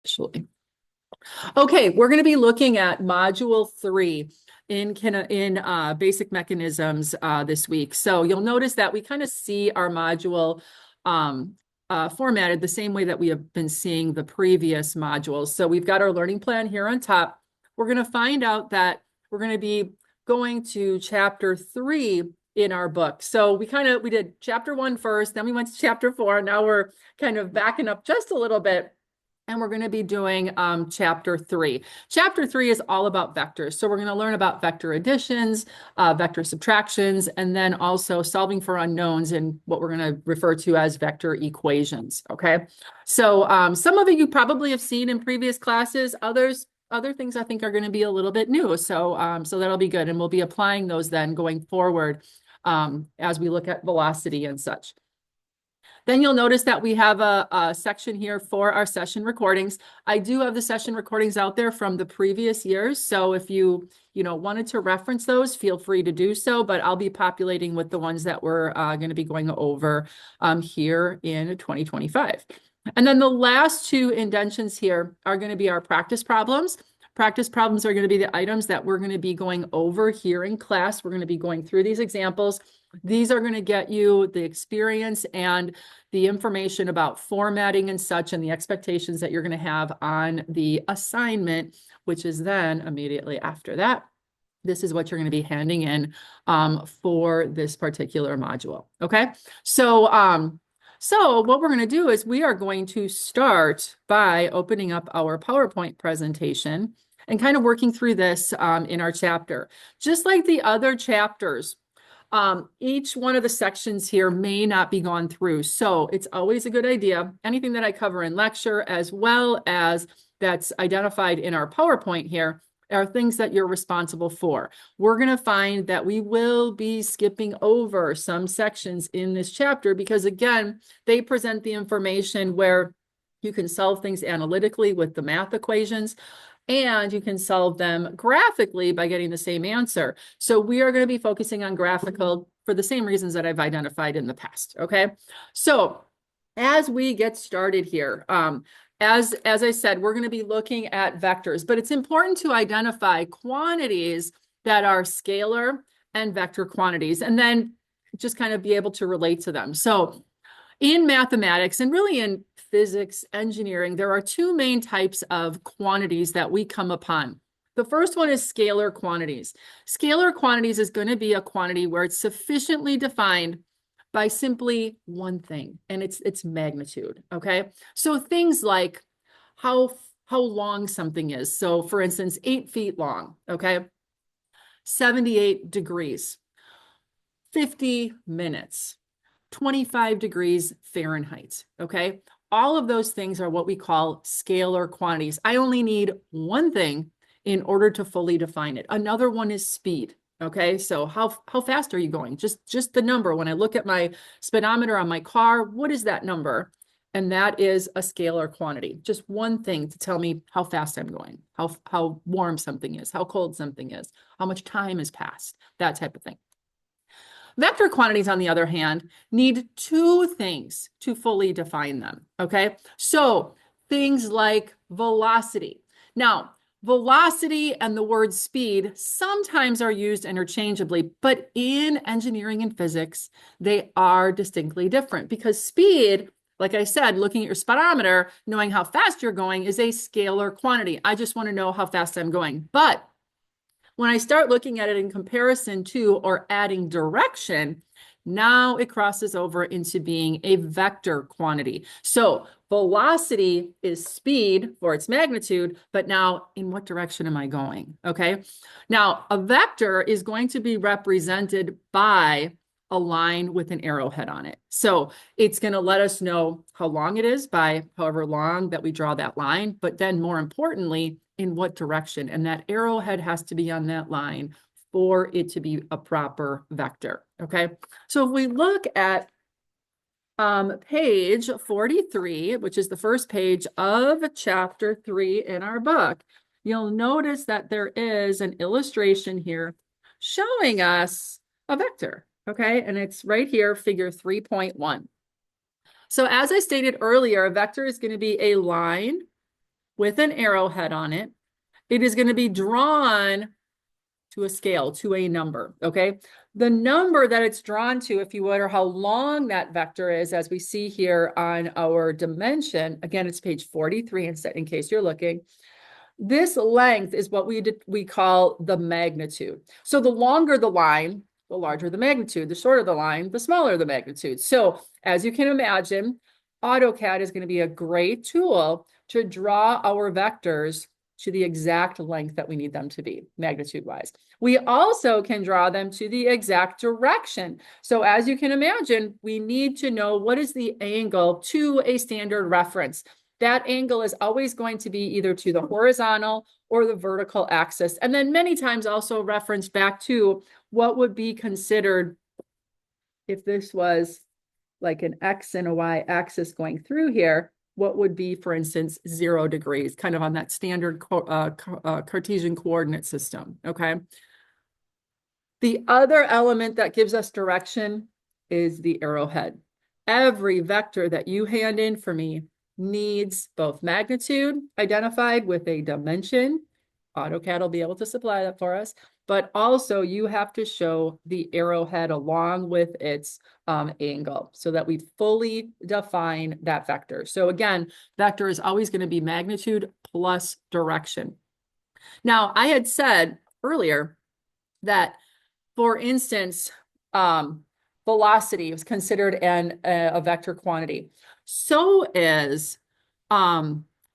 Actually. Okay, we're going to be looking at Module 3 in Basic Mechanisms this week. So you'll notice that we kind of see our module formatted the same way that we have been seeing the previous modules. So we've got our learning plan here on top. We're going to find out that we're going to be going to Chapter 3 in our book. So we did Chapter 1 first, then we went to Chapter 4. Now we're kind of backing up just a little bit. And we're going to be doing Chapter 3. Chapter 3 is all about vectors. So we're going to learn about vector additions, vector subtractions, and then also solving for unknowns and what we're going to refer to as vector equations. Okay. So some of it you probably have seen in previous classes. Other things I think are going to be a little bit new. So that'll be good. And we'll be applying those then going forward as we look at velocity and such. Then you'll notice that we have a section here for our session recordings. I do have the session recordings out there from the previous years. So if you wanted to reference those, feel free to do so, but I'll be populating with the ones that we're going to be going over here in 2025. And then the last two indentions here are going to be our practice problems. Practice problems are going to be the items that we're going to be going over here in class. We're going to be going through these examples. These are going to get you the experience and the information about formatting and such and the expectations that you're going to have on the assignment, which is then immediately after that. This is what you're going to be handing in for this particular module. Okay, so what we're going to do is we are going to start by opening up our PowerPoint presentation and kind of working through this in our chapter. Just like the other chapters, each one of the sections here may not be gone through. So it's always a good idea, anything that I cover in lecture as well as that's identified in our PowerPoint here are things that you're responsible for. We're going to find that we will be skipping over some sections in this chapter because, again, they present the information where you can solve things analytically with the math equations, and you can solve them graphically by getting the same answer. So we are going to be focusing on graphical for the same reasons that I've identified in the past, okay? So as we get started here, as I said, we're going to be looking at vectors, but it's important to identify quantities that are scalar and vector quantities, and then just kind of be able to relate to them. So in mathematics and really in physics, engineering, there are two main types of quantities that we come upon. The first one is scalar quantities. Scalar quantities is going to be a quantity where it's sufficiently defined by simply one thing, and it's magnitude, okay? So things like how long something is. So for instance, 8 feet long, okay? 78 degrees, 50 minutes, 25 degrees Fahrenheit, okay? All of those things are what we call scalar quantities. I only need one thing in order to fully define it. Another one is speed. Okay, so how fast are you going? Just the number. When I look at my speedometer on my car, what is that number? And that is a scalar quantity. Just one thing to tell me how fast I'm going, how warm something is, how cold something is, how much time has passed, that type of thing. Vector quantities, on the other hand, need two things to fully define them. Okay, so things like velocity. Now, velocity and the word speed sometimes are used interchangeably, but in engineering and physics, they are distinctly different because speed, like I said, looking at your speedometer, knowing how fast you're going is a scalar quantity. I just want to know how fast I'm going. But when I start looking at it in comparison to or adding direction, now it crosses over into being a vector quantity. So velocity is speed for its magnitude, but now in what direction am I going? Okay. Now a vector is going to be represented by a line with an arrowhead on it. So it's going to let us know how long it is by however long that we draw that line, but then more importantly, in what direction. And that arrowhead has to be on that line for it to be a proper vector. Okay. So if we look at page 43, which is the first page of chapter 3 in our book, you'll notice that there is an illustration here showing us a vector. Okay. And it's right here, figure 3.1. So as I stated earlier, a vector is going to be a line with an arrowhead on it. It is going to be drawn to a scale, to a number, okay? The number that it's drawn to, if you would, or how long that vector is, as we see here on our dimension, again, it's page 43 in case you're looking. This length is what we call the magnitude. So the longer the line, the larger the magnitude. The shorter the line, the smaller the magnitude. So as you can imagine, AutoCAD is going to be a great tool to draw our vectors to the exact length that we need them to be, magnitude-wise. We also can draw them to the exact direction. So as you can imagine, we need to know what is the angle to a standard reference. That angle is always going to be either to the horizontal or the vertical axis. And then many times also referenced back to what would be considered if this was like an X and a Y axis going through here, what would be, for instance, 0 degrees, kind of on that standard Cartesian coordinate system, okay? The other element that gives us direction is the arrowhead. Every vector that you hand in for me needs both magnitude identified with a dimension. AutoCAD will be able to supply that for us, but also you have to show the arrowhead along with its angle so that we fully define that vector. So again, vector is always going to be magnitude plus direction. Now, I had said earlier that, for instance, velocity is considered a vector quantity. So is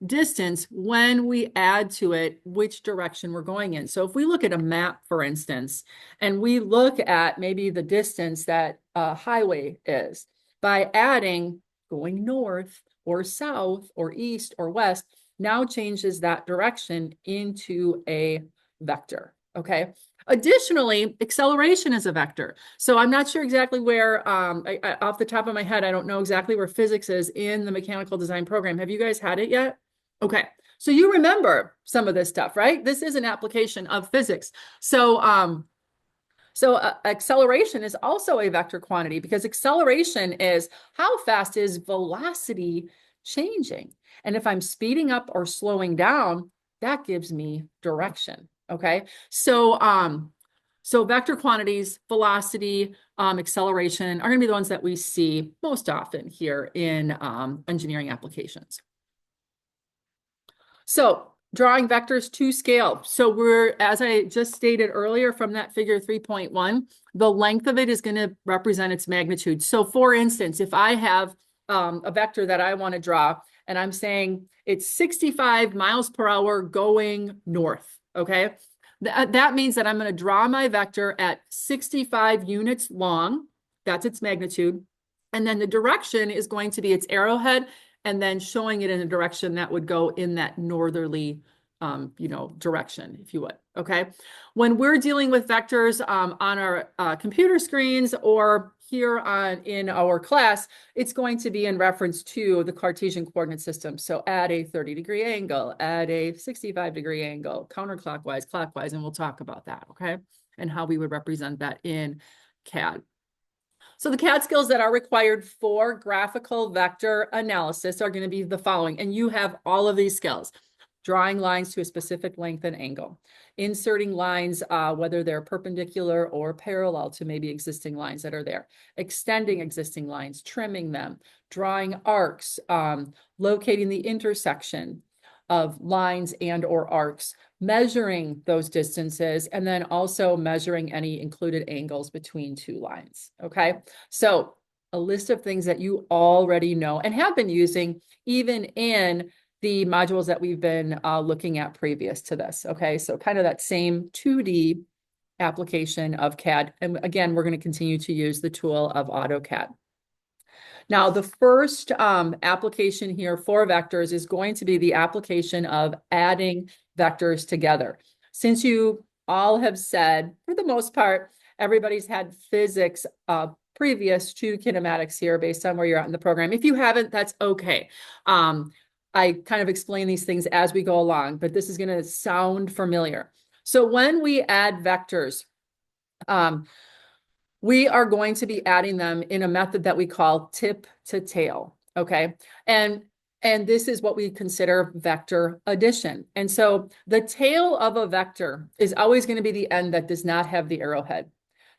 distance when we add to it which direction we're going in. So if we look at a map, for instance, and we look at maybe the distance that a highway is, by adding going north or south or east or west, now changes that direction into a vector, okay? Additionally, acceleration is a vector. So I'm not sure exactly where, off the top of my head, I don't know exactly where physics is in the mechanical design program. Have you guys had it yet? Okay, so you remember some of this stuff, right? This is an application of physics. So, acceleration is also a vector quantity because acceleration is how fast is velocity changing. And if I'm speeding up or slowing down, that gives me direction. Okay, so vector quantities, velocity, acceleration are going to be the ones that we see most often here in engineering applications. So drawing vectors to scale. So we're, as I just stated earlier from that figure 3.1, the length of it is going to represent its magnitude. So for instance, if I have a vector that I want to draw, and I'm saying it's 65 miles per hour going north, okay? That means that I'm going to draw my vector at 65 units long. That's its magnitude. And then the direction is going to be its arrowhead, and then showing it in a direction that would go in that northerly, direction, if you would, okay? When we're dealing with vectors on our computer screens or here in our class, it's going to be in reference to the Cartesian coordinate system. So add a 30-degree angle, add a 65-degree angle, counterclockwise, clockwise, and we'll talk about that, okay? And how we would represent that in CAD. So the CAD skills that are required for graphical vector analysis are going to be the following, and you have all of these skills. Drawing lines to a specific length and angle, inserting lines, whether they're perpendicular or parallel to maybe existing lines that are there, extending existing lines, trimming them, drawing arcs, locating the intersection of lines and or arcs, measuring those distances, and then also measuring any included angles between two lines, okay? So a list of things that you already know and have been using even in the modules that we've been looking at previous to this, okay? So kind of that same 2D application of CAD. And again, we're going to continue to use the tool of AutoCAD. Now, the first application here for vectors is going to be the application of adding vectors together. Since you all have said, for the most part, everybody's had physics previous to kinematics here based on where you're at in the program. If you haven't, that's okay. I kind of explain these things as we go along, but this is going to sound familiar. So when we add vectors, we are going to be adding them in a method that we call tip to tail, okay? And And this is what we consider vector addition. And so the tail of a vector is always going to be the end that does not have the arrowhead.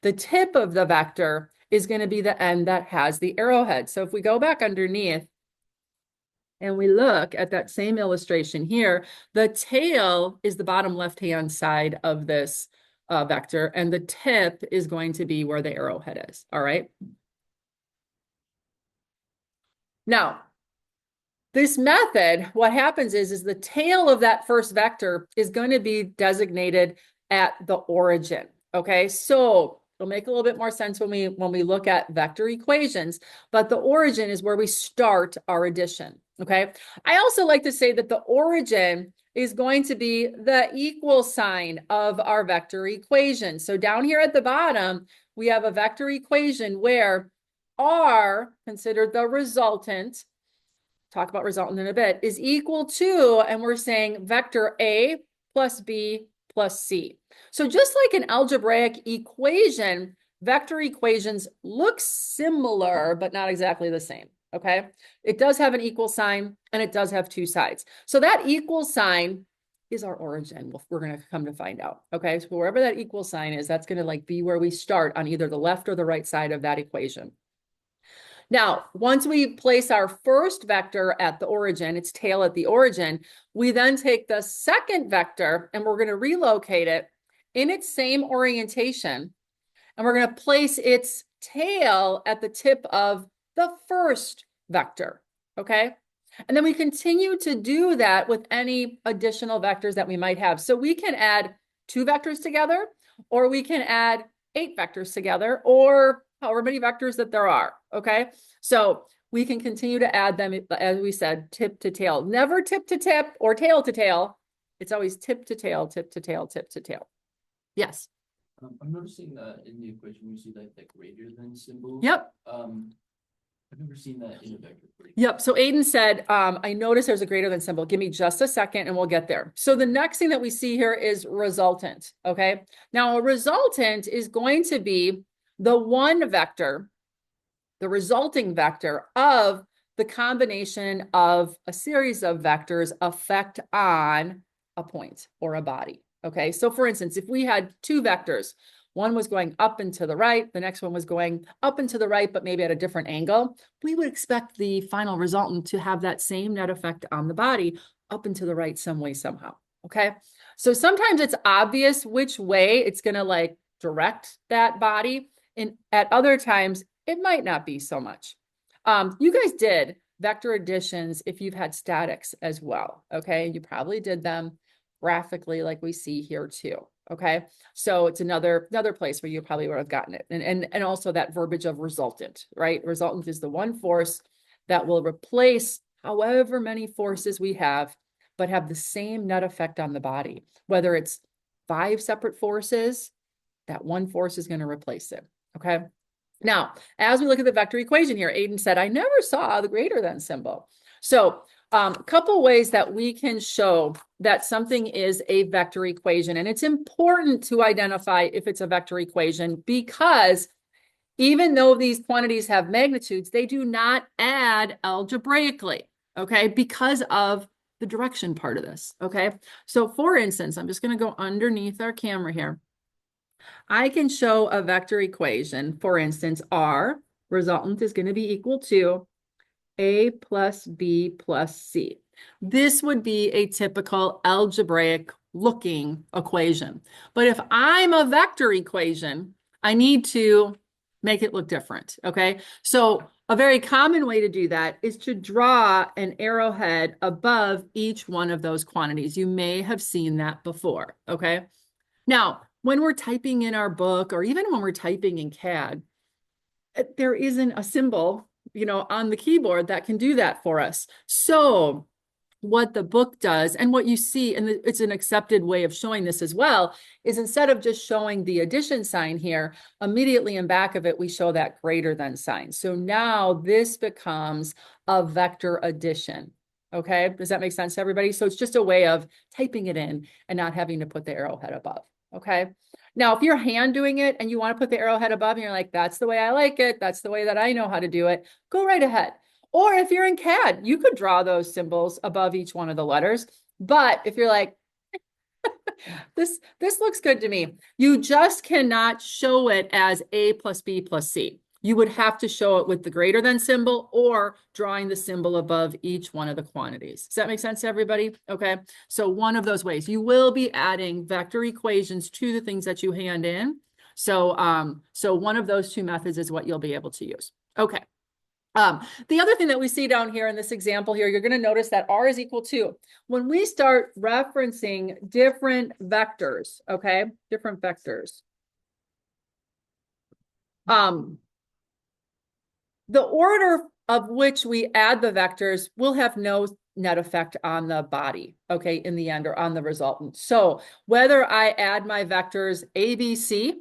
The tip of the vector is going to be the end that has the arrowhead. So if we go back underneath and we look at that same illustration here, the tail is the bottom left-hand side of this vector, and the tip is going to be where the arrowhead is, all right? Now, this method, what happens is the tail of that first vector is going to be designated at the origin, okay? So it'll make a little bit more sense when we look at vector equations, but the origin is where we start our addition, okay? I also like to say that the origin is going to be the equal sign of our vector equation. So down here at the bottom, we have a vector equation where R, considered the resultant, talk about resultant in a bit, is equal to, and we're saying vector A plus B plus C. So just like an algebraic equation, vector equations look similar, but not exactly the same, okay? It does have an equal sign, and it does have two sides. So that equal sign is our origin. We're going to come to find out, okay? So wherever that equal sign is, that's going to like be where we start on either the left or the right side of that equation. Now, once we place our first vector at the origin, its tail at the origin, we then take the second vector and we're going to relocate it in its same orientation, and we're going to place its tail at the tip of the first vector, okay? And then we continue to do that with any additional vectors that we might have. So we can add 2 vectors together, or we can add 8 vectors together, or however many vectors that there are, okay? So we can continue to add them, as we said, tip to tail. Never tip to tip or tail to tail. It's always tip to tail, tip to tail, tip to tail. Yes? I'm noticing that in the equation, we see that greater than symbol. Yep. I've never seen that in a vector. Yep. So Aiden said, I noticed there's a greater than symbol. Give me just a second and we'll get there. So the next thing that we see here is resultant, okay? Now a resultant is going to be the one vector, the resulting vector of the combination of a series of vectors effect on a point or a body, okay? So for instance, if we had 2 vectors, one was going up and to the right, the next one was going up and to the right, but maybe at a different angle, we would expect the final resultant to have that same net effect on the body, up and to the right some way, somehow, okay? So sometimes it's obvious which way it's gonna like direct that body, and at other times, it might not be so much. You guys did vector additions if you've had statics as well, okay? You probably did them graphically like we see here too. Okay, so it's another place where you probably would have gotten it. And also that verbiage of resultant, right? Resultant is the one force that will replace however many forces we have, but have the same net effect on the body. Whether it's 5 separate forces, that one force is going to replace it, okay? Now, as we look at the vector equation here, Aiden said, I never saw the greater than symbol. So a couple ways that we can show that something is a vector equation. And it's important to identify if it's a vector equation, because even though these quantities have magnitudes, they do not add algebraically, okay, because of the direction part of this, okay? So for instance, I'm just going to go underneath our camera here. I can show a vector equation. For instance, R, resultant, is going to be equal to A plus B plus C. This would be a typical algebraic looking equation. But if I'm a vector equation, I need to make it look different, okay? So a very common way to do that is to draw an arrowhead above each one of those quantities. You may have seen that before, okay? Now, when we're typing in our book, or even when we're typing in CAD, there isn't a symbol, on the keyboard that can do that for us. So what the book does, and what you see, and it's an accepted way of showing this as well, is instead of just showing the addition sign here, immediately in back of it, we show that greater than sign. So now this becomes a vector addition. Okay, does that make sense to everybody? So it's just a way of typing it in and not having to put the arrowhead above. Okay. Now, if you're hand doing it and you want to put the arrowhead above and you're like, that's the way I like it, that's the way that I know how to do it, go right ahead. Or if you're in CAD, you could draw those symbols above each one of the letters. But if you're like, this looks good to me, you just cannot show it as A plus B plus C. You would have to show it with the greater than symbol or drawing the symbol above each one of the quantities. Does that make sense to everybody? Okay, so one of those ways. You will be adding vector equations to the things that you hand in. So, so one of those two methods is what you'll be able to use. Okay. The other thing that we see down here in this example here, you're going to notice that R is equal to, when we start referencing different vectors, okay, different vectors, the order of which we add the vectors will have no net effect on the body, okay, in the end, or on the resultant. So whether I add my vectors A, B, C,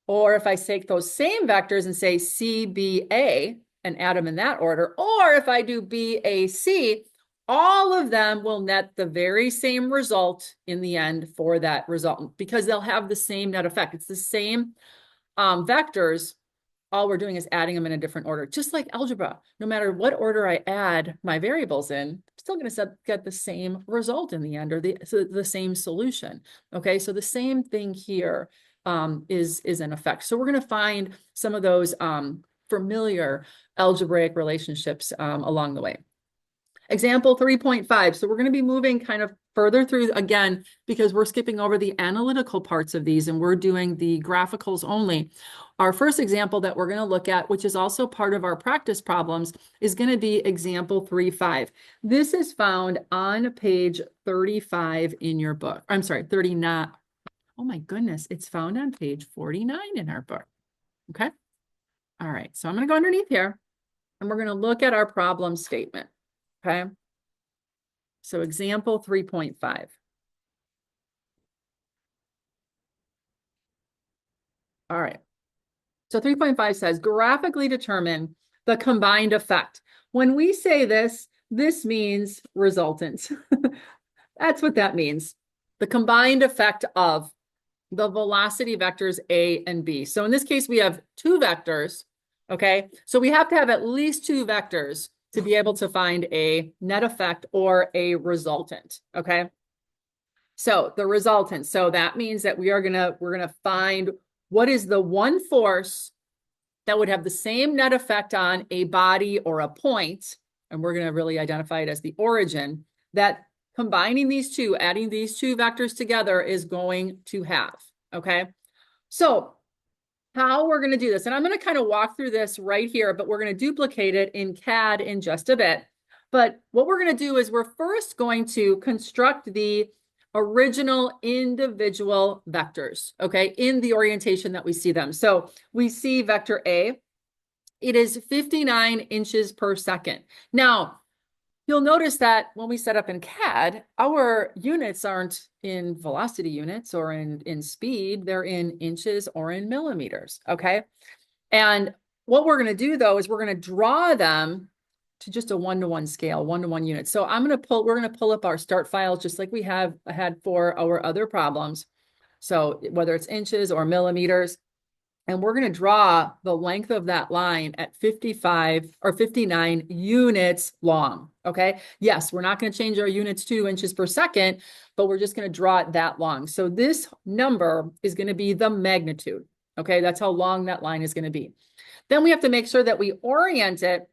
or if I take those same vectors and say C, B, A, and add them in that order, or if I do B, A, C, all of them will net the very same result in the end for that resultant because they'll have the same net effect. It's the same vectors. All we're doing is adding them in a different order, just like algebra. No matter what order I add my variables in, I'm still going to get the same result in the end, or the same solution. Okay, so the same thing here is in effect. So we're going to find some of those familiar algebraic relationships along the way. Example 3.5. So we're going to be moving kind of further through again, because we're skipping over the analytical parts of these and we're doing the graphicals only. Our first example that we're going to look at, which is also part of our practice problems, is going to be example 3.5. This is found on page 35 in your book. I'm sorry, 39. Oh my goodness, it's found on page 49 in our book. Okay. All right, so I'm going to go underneath here and we're going to look at our problem statement. Okay. So example 3.5. All right. So 3.5 says graphically determine the combined effect. When we say this, this means resultant. That's what that means. The combined effect of the velocity vectors A and B. So in this case, we have two vectors. Okay. So we have to have at least two vectors to be able to find a net effect or a resultant. Okay. So the resultant. So that means that we're gonna find what is the one force that would have the same net effect on a body or a point, and we're going to really identify it as the origin, that combining these two, adding these two vectors together is going to have, okay? So how we're going to do this, and I'm going to kind of walk through this right here, but we're going to duplicate it in CAD in just a bit. But what we're going to do is we're first going to construct the original individual vectors, okay, in the orientation that we see them. So we see vector A, it is 59 inches per second. Now, you'll notice that when we set up in CAD, our units aren't in velocity units or in speed, they're in inches or in millimeters, okay? And what we're going to do though is we're going to draw them to just a one-to-one scale, one-to-one unit. So we're going to pull up our start files just like we had for our other problems. So whether it's inches or millimeters, and we're going to draw the length of that line at 55 or 59 units long. Okay. Yes, we're not going to change our units to inches per second, but we're just going to draw it that long. So this number is going to be the magnitude. Okay. That's how long that line is going to be. Then we have to make sure that we orient it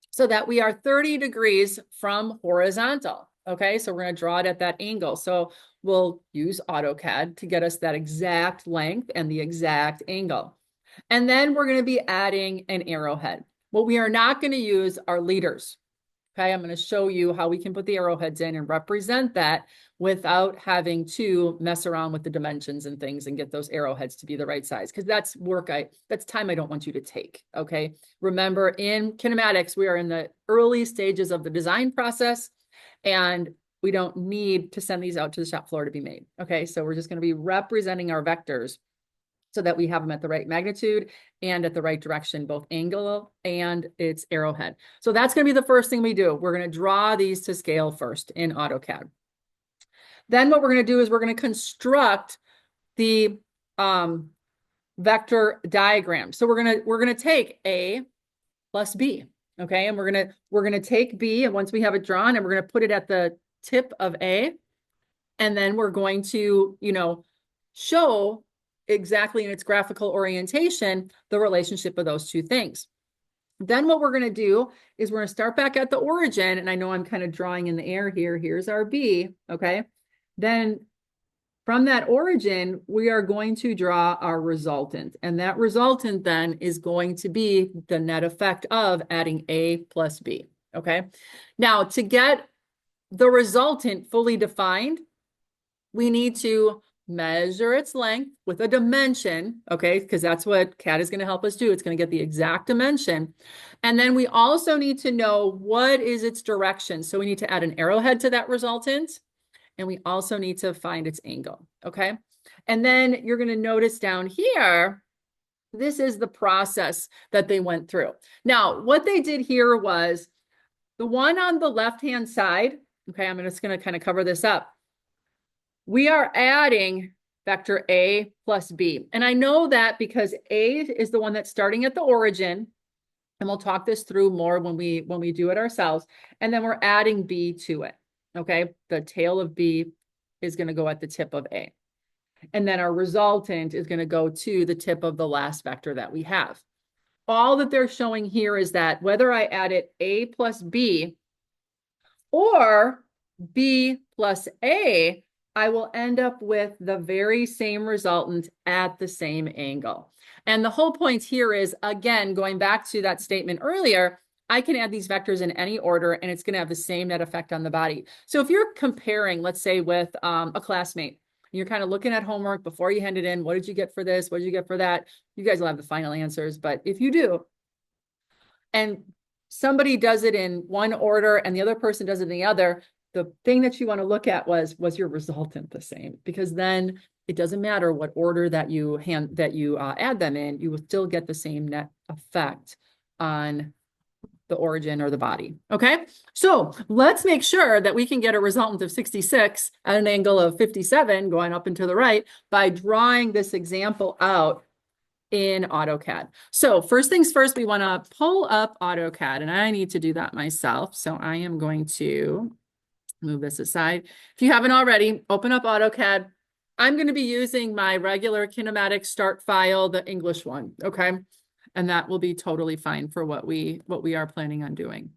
so that we are 30 degrees from horizontal. Okay, so we're going to draw it at that angle. So we'll use AutoCAD to get us that exact length and the exact angle. And then we're going to be adding an arrowhead. What we are not going to use are leaders. Okay, I'm going to show you how we can put the arrowheads in and represent that without having to mess around with the dimensions and things and get those arrowheads to be the right size, because that's that's time I don't want you to take. Okay, remember in kinematics, we are in the early stages of the design process and we don't need to send these out to the shop floor to be made. Okay, so we're just going to be representing our vectors so that we have them at the right magnitude and at the right direction, both angle and its arrowhead. So that's going to be the first thing we do. We're going to draw these to scale first in AutoCAD. Then what we're going to do is we're going to construct the vector diagram. So we're going to take A plus B. Okay, and we're gonna take B, and once we have it drawn, and we're gonna put it at the tip of A, and then we're going to, show exactly in its graphical orientation the relationship of those two things. Then what we're going to do is we're going to start back at the origin, and I know I'm kind of drawing in the air here. Here's our B, okay? Then from that origin, we are going to draw our resultant, and that resultant then is going to be the net effect of adding A plus B, okay? Now, to get the resultant fully defined, we need to measure its length with a dimension, okay? Because that's what CAD is going to help us do. It's going to get the exact dimension. And then we also need to know what is its direction. So we need to add an arrowhead to that resultant. And we also need to find its angle, okay? And then you're going to notice down here, this is the process that they went through. Now, what they did here was the one on the left-hand side, okay, I'm just going to kind of cover this up. We are adding vector A plus B. And I know that because A is the one that's starting at the origin, and we'll talk this through more when we do it ourselves. And then we're adding B to it, okay? The tail of B is going to go at the tip of A. And then our resultant is going to go to the tip of the last vector that we have. All that they're showing here is that whether I added A plus B or B plus A, I will end up with the very same resultant at the same angle. And the whole point here is, again, going back to that statement earlier, I can add these vectors in any order and it's going to have the same net effect on the body. So if you're comparing, let's say with a classmate, you're kind of looking at homework before you hand it in, what did you get for this? What did you get for that? You guys will have the final answers, but if you do, and somebody does it in one order and the other person does it in the other, the thing that you want to look at was your resultant the same? Because then it doesn't matter what order that you add them in, you will still get the same net effect on the origin or the body. Okay, so let's make sure that we can get a resultant of 66 at an angle of 57 going up and to the right by drawing this example out in AutoCAD. So first things first, we want to pull up AutoCAD, and I need to do that myself. So I am going to move this aside. If you haven't already, open up AutoCAD. I'm going to be using my regular kinematic start file, the English one, okay? And that will be totally fine for what we are planning on doing.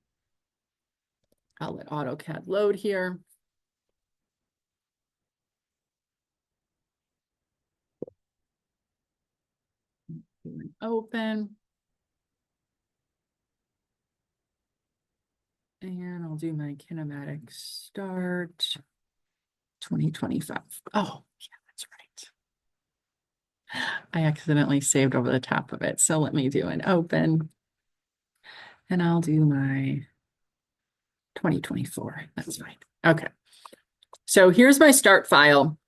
I'll let AutoCAD load here. Open. And I'll do my kinematic start 2025. Oh, yeah, that's right. I accidentally saved over the top of it. So let me do an open. And I'll do my 2024. That's fine. Okay. So here's my start file.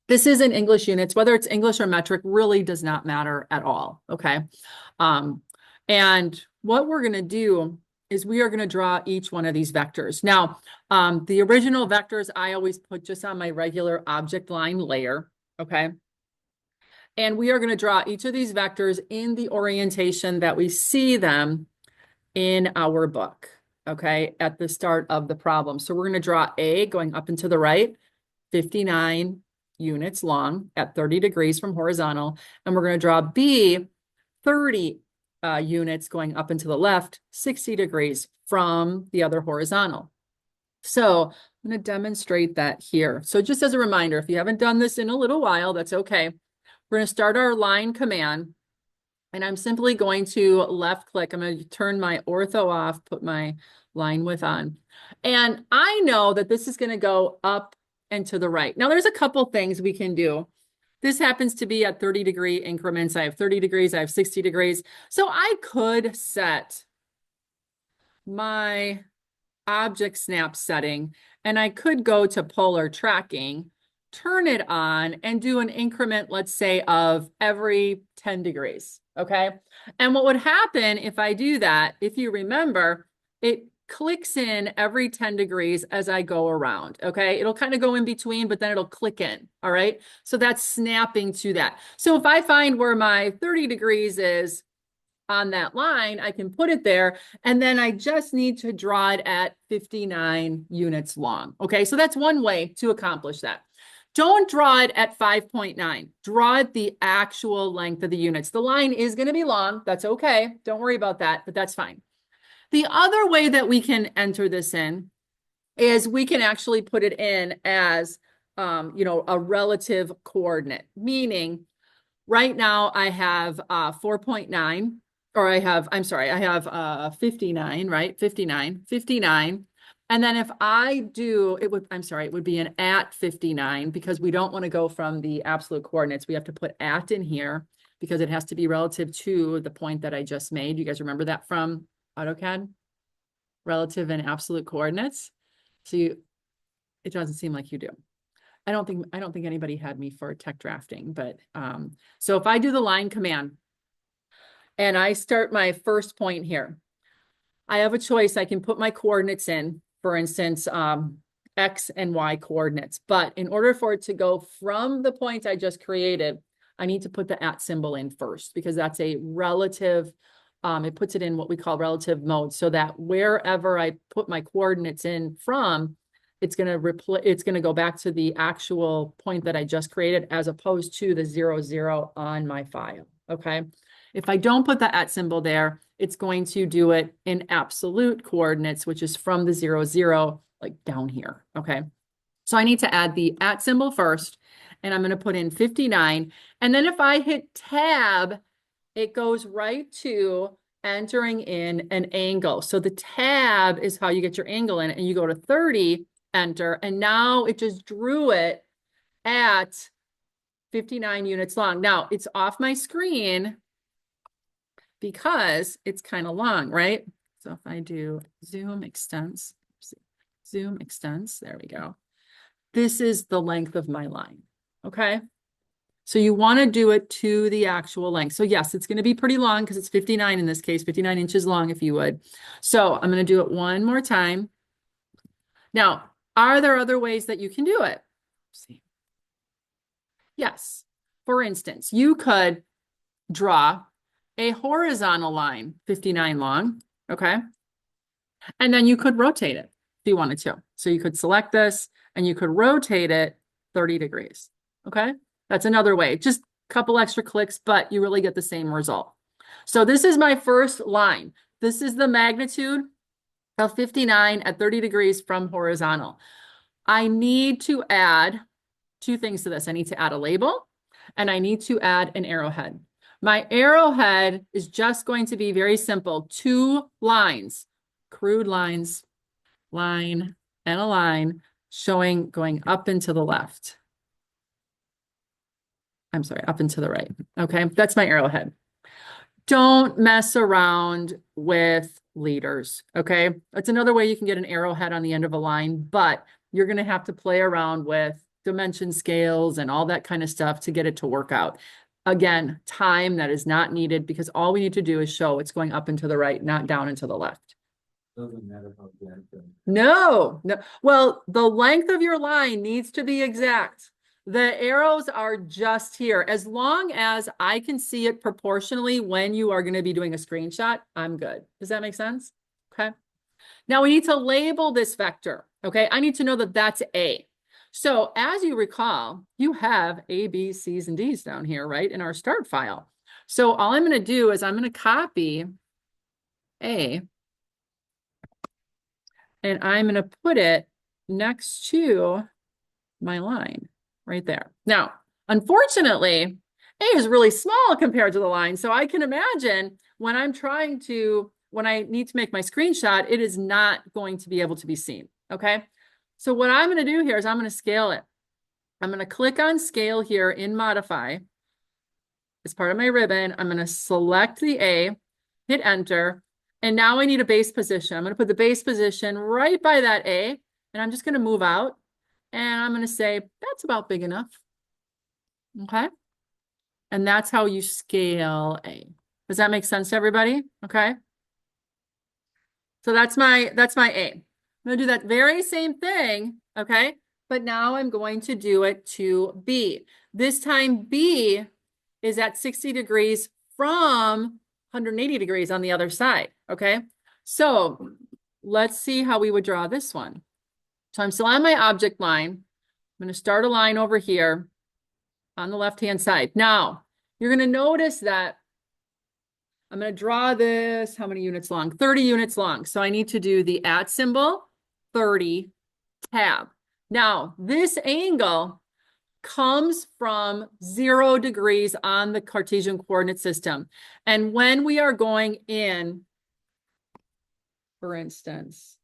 This is in English units. Whether it's English or metric really does not matter at all. Okay. And what we're going to do is we are going to draw each one of these vectors. Now, the original vectors I always put just on my regular object line layer, okay? And we are going to draw each of these vectors in the orientation that we see them in our book, okay, at the start of the problem. So we're going to draw A going up and to the right, 59 units long at 30 degrees from horizontal, and we're going to draw B 30 units going up and to the left, 60 degrees from the other horizontal. So I'm going to demonstrate that here. So just as a reminder, if you haven't done this in a little while, that's okay. We're going to start our line command, and I'm simply going to left click. I'm going to turn my ortho off, put my line width on. And I know that this is going to go up and to the right. Now there's a couple things we can do. This happens to be at 30-degree increments. I have 30 degrees, I have 60 degrees. So I could set my object snap setting, and I could go to polar tracking, turn it on, and do an increment, let's say, of every 10 degrees, okay? And what would happen if I do that, if you remember, it clicks in every 10 degrees as I go around, okay? It'll kind of go in between, but then it'll click in, all right? So that's snapping to that. So if I find where my 30 degrees is on that line, I can put it there, and then I just need to draw it at 59 units long. Okay, so that's one way to accomplish that. Don't draw it at 5.9. Draw it the actual length of the units. The line is going to be long. That's okay. Don't worry about that, but that's fine. The other way that we can enter this in is we can actually put it in as, a relative coordinate, meaning right now I have 4.9, or I have 59, right? 59. And then if I do, it would be an at 59 because we don't want to go from the absolute coordinates. We have to put at in here because it has to be relative to the point that I just made. You guys remember that from AutoCAD? Relative and absolute coordinates. So it doesn't seem like you do. I don't think anybody had me for tech drafting, but so if I do the line command and I start my first point here, I have a choice. I can put my coordinates in, for instance, X and Y coordinates. But in order for it to go from the point I just created, I need to put the at symbol in first because that's a relative. It puts it in what we call relative mode so that wherever I put my coordinates in from, it's going to go back to the actual point that I just created as opposed to the 0, on my file. Okay. If I don't put the at symbol there, it's going to do it in absolute coordinates, which is from the 0, like down here. Okay. So I need to add the at symbol first, and I'm going to put in 59. And then if I hit tab, it goes right to entering in an angle. So the tab is how you get your angle in, and you go to 30, enter, and now it just drew it at 59 units long. Now it's off my screen because it's kind of long, right? So if I do zoom extents, there we go. This is the length of my line, okay? So you want to do it to the actual length. So yes, it's going to be pretty long because it's 59 in this case, 59 inches long if you would. So I'm going to do it one more time. Now, are there other ways that you can do it? Let's see. Yes. For instance, you could draw a horizontal line, 59 long, okay? And then you could rotate it if you wanted to. So you could select this and you could rotate it 30 degrees, okay? That's another way, just a couple extra clicks, but you really get the same result. So this is my first line. This is the magnitude of 59 at 30 degrees from horizontal. I need to add two things to this. I need to add a label and I need to add an arrowhead. My arrowhead is just going to be very simple. 2 lines, crude lines, line and a line showing going up and to the left. I'm sorry, up and to the right. Okay, that's my arrowhead. Don't mess around with leaders. Okay, that's another way you can get an arrowhead on the end of a line, but you're going to have to play around with dimension scales and all that kind of stuff to get it to work out. Again, time that is not needed because all we need to do is show it's going up and to the right, not down and to the left. Doesn't matter how bad. No. Well, the length of your line needs to be exact. The arrows are just here. As long as I can see it proportionally when you are going to be doing a screenshot, I'm good. Does that make sense? Okay. Now we need to label this vector. Okay. I need to know that that's A. So as you recall, you have A, B, C's, and D's down here, right, in our start file. So all I'm going to do is I'm going to copy A and I'm going to put it next to my line right there. Now, unfortunately, A is really small compared to the line. So I can imagine when I need to make my screenshot, it is not going to be able to be seen. Okay. So what I'm going to do here is I'm going to scale it. I'm going to click on scale here in modify. As part of my ribbon, I'm going to select the A, hit enter. And now I need a base position. I'm going to put the base position right by that A, and I'm just going to move out. And I'm going to say, that's about big enough. Okay. And that's how you scale A. Does that make sense to everybody? Okay. So that's my A. I'm going to do that very same thing. Okay. But now I'm going to do it to B. This time B is at 60 degrees from 180 degrees on the other side, okay? So let's see how we would draw this one. So I'm still on my object line. I'm going to start a line over here on the left-hand side. Now, you're going to notice that I'm going to draw this, how many units long? 30 units long. So I need to do the @ symbol, 30, tab. Now, this angle comes from 0 degrees on the Cartesian coordinate system. And when we are going in, for instance,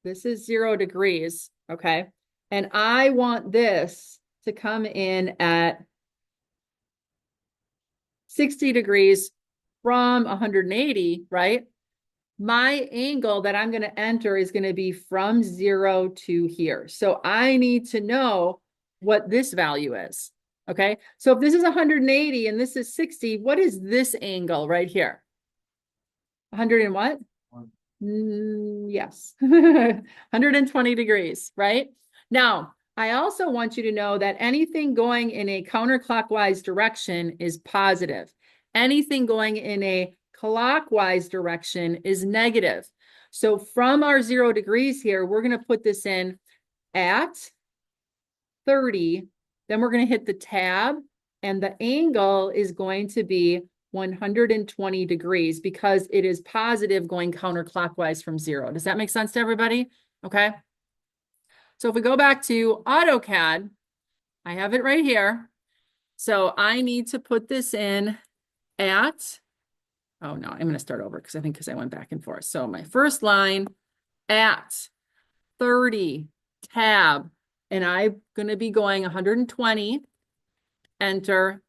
this is 0 degrees, okay? And I want this to come in at 60 degrees from 180, right? My angle that I'm going to enter is going to be from 0 to here. So I need to know what this value is, okay? So if this is 180 and this is 60, what is this angle right here? 100 and what? Yes, 120 degrees, right? Now, I also want you to know that anything going in a counterclockwise direction is positive. Anything going in a clockwise direction is negative. So from our 0 degrees here, we're going to put this in at 30. Then we're going to hit the tab, and the angle is going to be 120 degrees because it is positive going counterclockwise from 0. Does that make sense to everybody? Okay. So if we go back to AutoCAD, I have it right here. So I need to put this in at, oh no, I'm going to start over because I went back and forth. So my first line at 30, tab, and I'm going to be going 120, enter.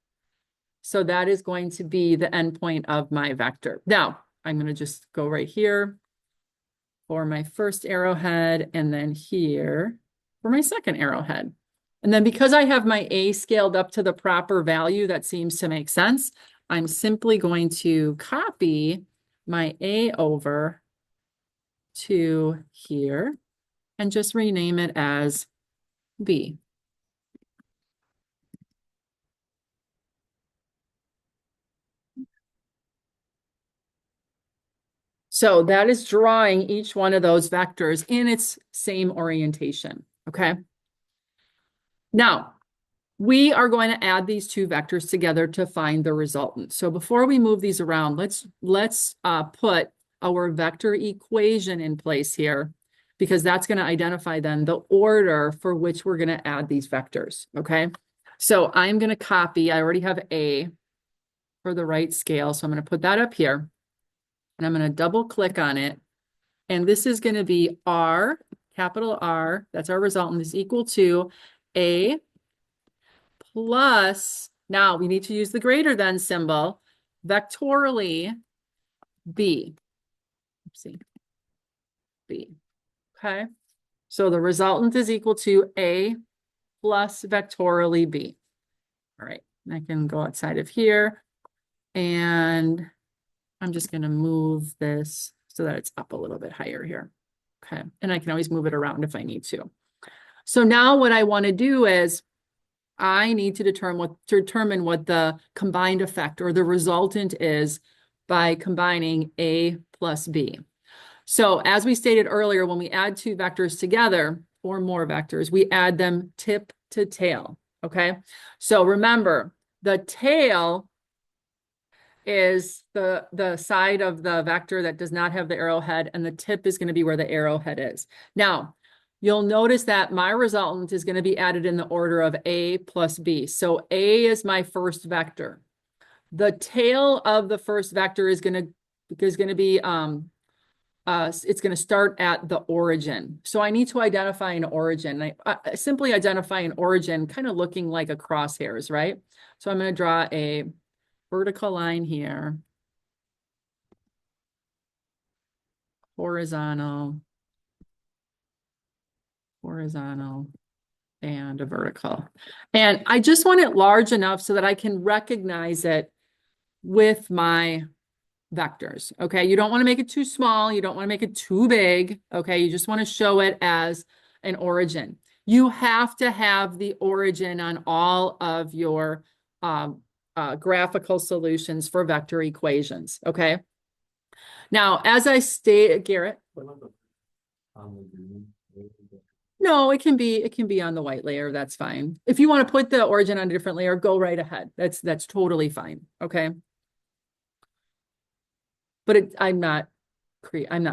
So that is going to be the endpoint of my vector. Now, I'm going to just go right here for my first arrowhead, and then here for my second arrowhead. And then because I have my A scaled up to the proper value that seems to make sense, I'm simply going to copy my A over to here and just rename it as B. So that is drawing each one of those vectors in its same orientation, okay? Now, we are going to add these two vectors together to find the resultant. So before we move these around, let's put our vector equation in place here, because that's going to identify then the order for which we're going to add these vectors, okay? So I'm going to copy, I already have A for the right scale, so I'm going to put that up here. And I'm going to double click on it. And this is going to be R, capital R, that's our resultant, is equal to A plus, now we need to use the greater than symbol, vectorially B. Oopsie. B. Okay. So the resultant is equal to A plus vectorially B. All right. I can go outside of here, and I'm just going to move this so that it's up a little bit higher here. Okay. And I can always move it around if I need to. So now what I want to do is I need to determine what the combined effect or the resultant is by combining A plus B. So as we stated earlier, when we add two vectors together or more vectors, we add them tip to tail. Okay. So remember, the tail is the side of the vector that does not have the arrowhead, and the tip is going to be where the arrowhead is. Now, you'll notice that my resultant is going to be added in the order of A plus B. So A is my first vector. The tail of the first vector is going to be it's going to start at the origin. So I need to identify an origin. I simply identify an origin kind of looking like a crosshairs, right? So I'm going to draw a vertical line here, horizontal, and a vertical. And I just want it large enough so that I can recognize it with my vectors, okay? You don't want to make it too small. You don't want to make it too big, okay? You just want to show it as an origin. You have to have the origin on all of your graphical solutions for vector equations, okay? Now, as I stated, Garrett, no, it can be on the white layer. That's fine. If you want to put the origin on a different layer, go right ahead. That's totally fine. Okay. But I'm not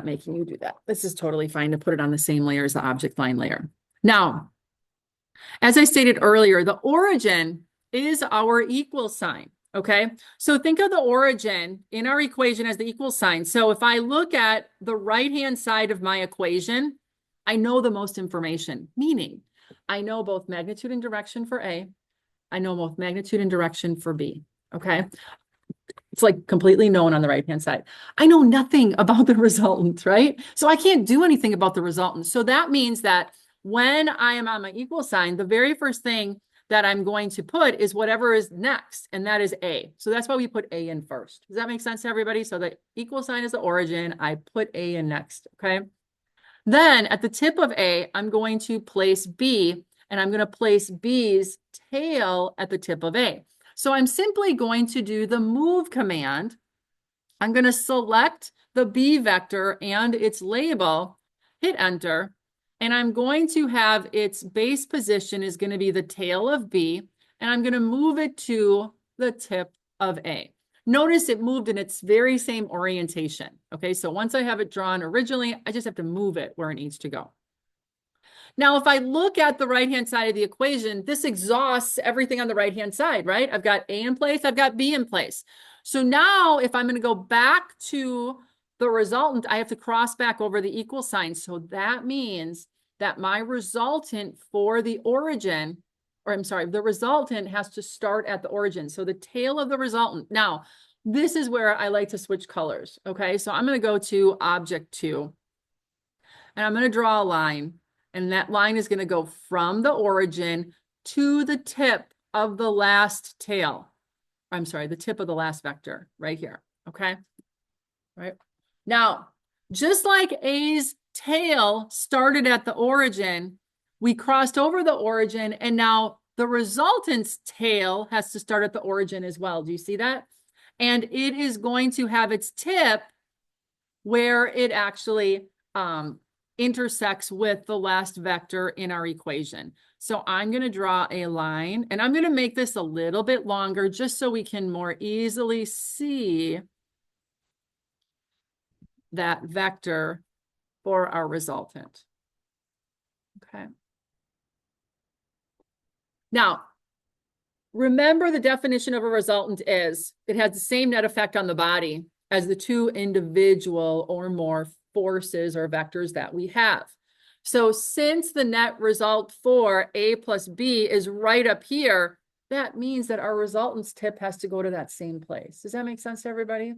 making you do that. This is totally fine to put it on the same layer as the object line layer. Now, as I stated earlier, the origin is our equal sign. Okay. So think of the origin in our equation as the equal sign. So if I look at the right-hand side of my equation, I know the most information, meaning I know both magnitude and direction for A. I know both magnitude and direction for B. Okay. It's like completely known on the right-hand side. I know nothing about the resultant, right? So I can't do anything about the resultant. So that means that when I am on my equal sign, the very first thing that I'm going to put is whatever is next, and that is A. So that's why we put A in first. Does that make sense to everybody? So the equal sign is the origin. I put A in next, okay? Then at the tip of A, I'm going to place B, and I'm going to place B's tail at the tip of A. So I'm simply going to do the move command. I'm going to select the B vector and its label, hit enter, and I'm going to have its base position is going to be the tail of B, and I'm going to move it to the tip of A. Notice it moved in its very same orientation. Okay, so once I have it drawn originally, I just have to move it where it needs to go. Now, if I look at the right-hand side of the equation, this exhausts everything on the right-hand side, right? I've got A in place, I've got B in place. So now if I'm going to go back to the resultant, I have to cross back over the equal sign. So that means that my resultant for the origin, or I'm sorry, the resultant has to start at the origin. So the tail of the resultant. Now, this is where I like to switch colors. Okay, so I'm going to go to object 2, and I'm going to draw a line. And that line is going to go from the origin to the tip of the last tail. I'm sorry, the tip of the last vector right here. Okay. Right. Now, just like A's tail started at the origin, we crossed over the origin, and now the resultant's tail has to start at the origin as well. Do you see that? And it is going to have its tip where it actually intersects with the last vector in our equation. So I'm going to draw a line, and I'm going to make this a little bit longer just so we can more easily see that vector for our resultant. Okay. Now, remember the definition of a resultant is it has the same net effect on the body as the two individual or more forces or vectors that we have. So since the net result for A plus B is right up here, that means that our resultant's tip has to go to that same place. Does that make sense to everybody?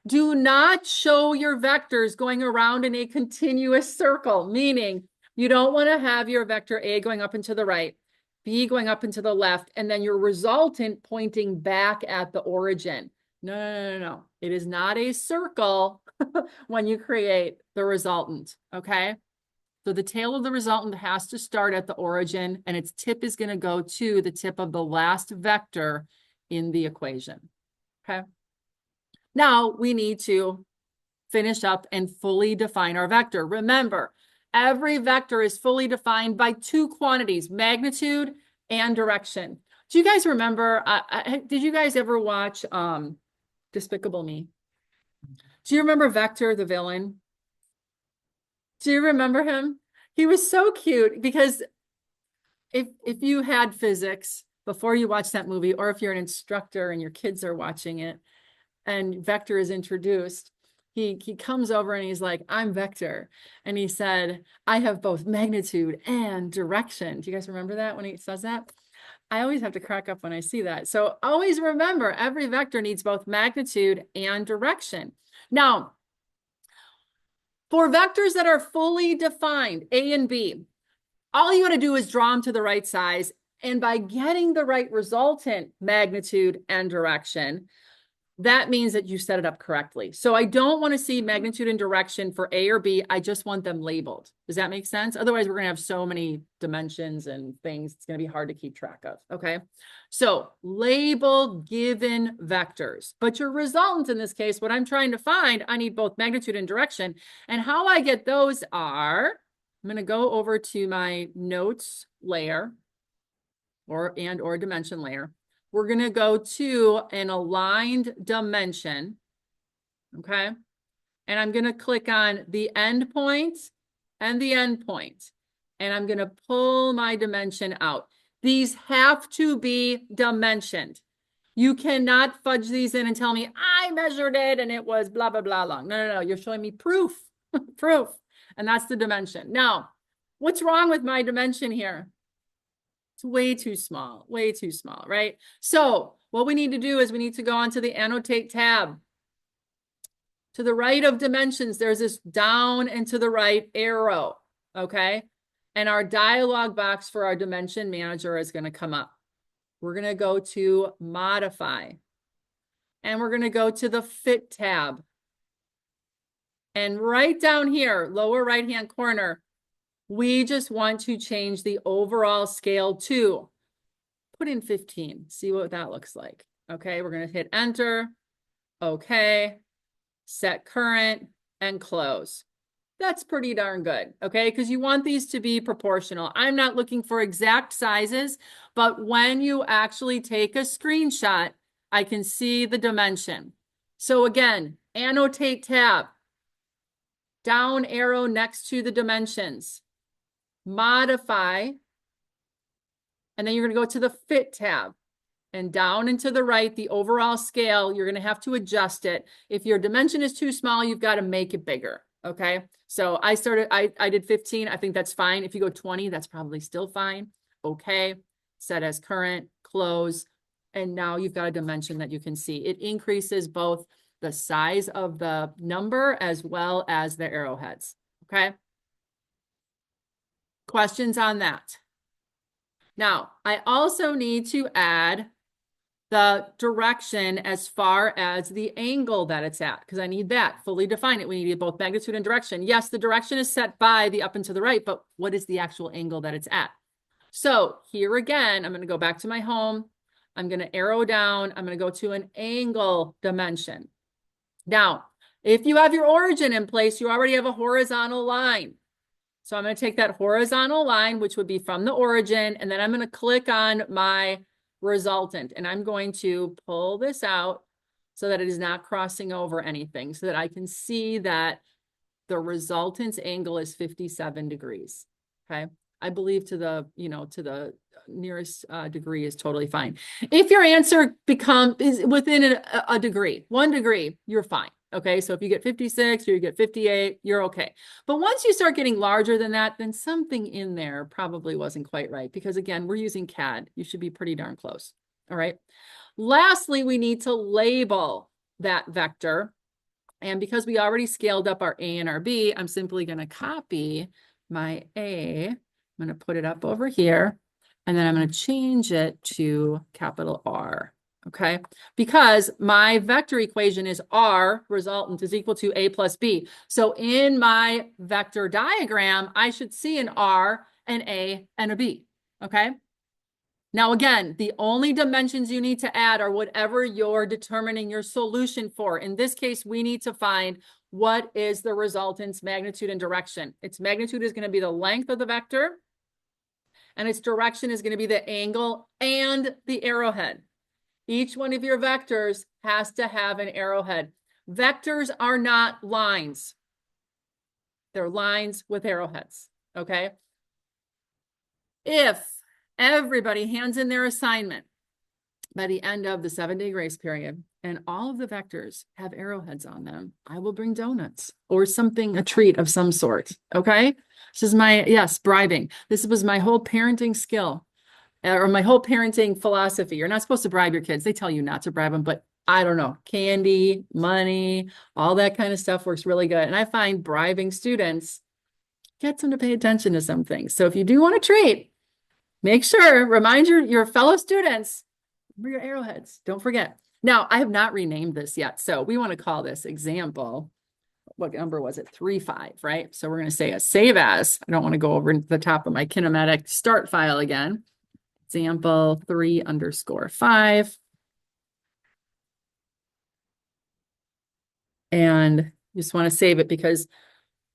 Do not show your vectors going around in a continuous circle, meaning you don't want to have your vector A going up and to the right, B going up and to the left, and then your resultant pointing back at the origin. No. It is not a circle when you create the resultant, okay? So the tail of the resultant has to start at the origin, and its tip is going to go to the tip of the last vector in the equation, okay? Now we need to finish up and fully define our vector. Remember, every vector is fully defined by two quantities, magnitude and direction. Do you guys remember, did you guys ever watch Despicable Me? Do you remember Vector, the villain? Do you remember him? He was so cute because if you had physics before you watch that movie, or if you're an instructor and your kids are watching it and Vector is introduced, he comes over and he's like, I'm Vector. And he said, I have both magnitude and direction. Do you guys remember that when he says that? I always have to crack up when I see that. So always remember, every vector needs both magnitude and direction. Now, for vectors that are fully defined, A and B, all you got to do is draw them to the right size. And by getting the right resultant, magnitude and direction, that means that you set it up correctly. So I don't want to see magnitude and direction for A or B. I just want them labeled. Does that make sense? Otherwise, we're going to have so many dimensions and things. It's going to be hard to keep track of. Okay. So label given vectors, but your resultant in this case, what I'm trying to find, I need both magnitude and direction. And how I get those are, I'm going to go over to my notes layer or dimension layer. We're going to go to an aligned dimension, okay? And I'm going to click on the endpoint and the endpoint, and I'm going to pull my dimension out. These have to be dimensioned. You cannot fudge these in and tell me, I measured it and it was blah, blah, blah long. No, no, no, you're showing me proof, proof, and that's the dimension. Now, what's wrong with my dimension here? It's way too small, right? So what we need to do is we need to go onto the annotate tab. To the right of dimensions, there's this down and to the right arrow, okay? And our dialog box for our dimension manager is going to come up. We're going to go to modify. And we're going to go to the fit tab. And right down here, lower right-hand corner, we just want to change the overall scale to, put in 15, see what that looks like. Okay, we're going to hit enter, okay, set current, and close. That's pretty darn good, okay, because you want these to be proportional. I'm not looking for exact sizes, but when you actually take a screenshot, I can see the dimension. So again, annotate tab, down arrow next to the dimensions. Modify, and then you're going to go to the fit tab and down and to the right, the overall scale, you're going to have to adjust it. If your dimension is too small, you've got to make it bigger. Okay. So I did 15. I think that's fine. If you go 20, that's probably still fine. Okay. Set as current, close. And now you've got a dimension that you can see. It increases both the size of the number as well as the arrowheads. Okay. Questions on that? Now, I also need to add the direction as far as the angle that it's at, because I need that fully define it. We need both magnitude and direction. Yes, the direction is set by the up and to the right, but what is the actual angle that it's at? So here again, I'm going to go back to my home. I'm going to arrow down. I'm going to go to an angle dimension. Now, if you have your origin in place, you already have a horizontal line. So I'm going to take that horizontal line, which would be from the origin, and then I'm going to click on my resultant, and I'm going to pull this out so that it is not crossing over anything, so that I can see that the resultant's angle is 57 degrees. Okay. I believe to the, to the nearest degree is totally fine. If your answer is within a degree, 1 degree, you're fine. Okay, so if you get 56 or you get 58, you're okay. But once you start getting larger than that, then something in there probably wasn't quite right, because again, we're using CAD. You should be pretty darn close. All right. Lastly, we need to label that vector. And because we already scaled up our A and our B, I'm simply going to copy my A. I'm going to put it up over here, and then I'm going to change it to capital R. Okay, because my vector equation is R resultant is equal to A plus B. So in my vector diagram, I should see an R, an A, and a B. Okay. Now, again, the only dimensions you need to add are whatever you're determining your solution for. In this case, we need to find what is the resultant's magnitude and direction. Its magnitude is going to be the length of the vector, and its direction is going to be the angle and the arrowhead. Each one of your vectors has to have an arrowhead. Vectors are not lines. They're lines with arrowheads, okay? If everybody hands in their assignment by the end of the 7-day grace period and all of the vectors have arrowheads on them, I will bring donuts or something, a treat of some sort, okay? This is yes, bribing. This was my whole parenting skill. Or my whole parenting philosophy. You're not supposed to bribe your kids. They tell you not to bribe them, but I don't know, candy, money, all that kind of stuff works really good. And I find bribing students gets them to pay attention to some things. So if you do want a treat, make sure, remind your fellow students, remember your arrowheads. Don't forget. Now, I have not renamed this yet, so we want to call this example. What number was it? 3.5, right? So we're going to say a save as. I don't want to go over the top of my kinematic start file again. Example 3_5. And just want to save it because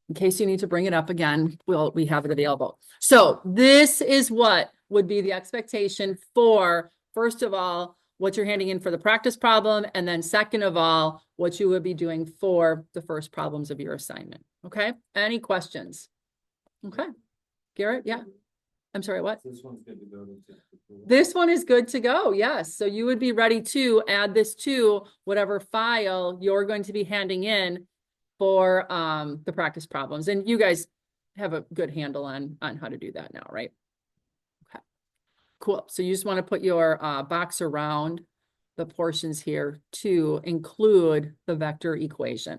in case you need to bring it up again, we have it available. So this is what would be the expectation for, first of all, what you're handing in for the practice problem, and then second of all, what you would be doing for the first problems of your assignment. Okay? Any questions? Okay. Garrett, yeah. I'm sorry, what? This one's good to go. This one is good to go, yes. So you would be ready to add this to whatever file you're going to be handing in for the practice problems. And you guys have a good handle on how to do that now, right? Okay, cool. So you just want to put your box around the portions here to include the vector equation.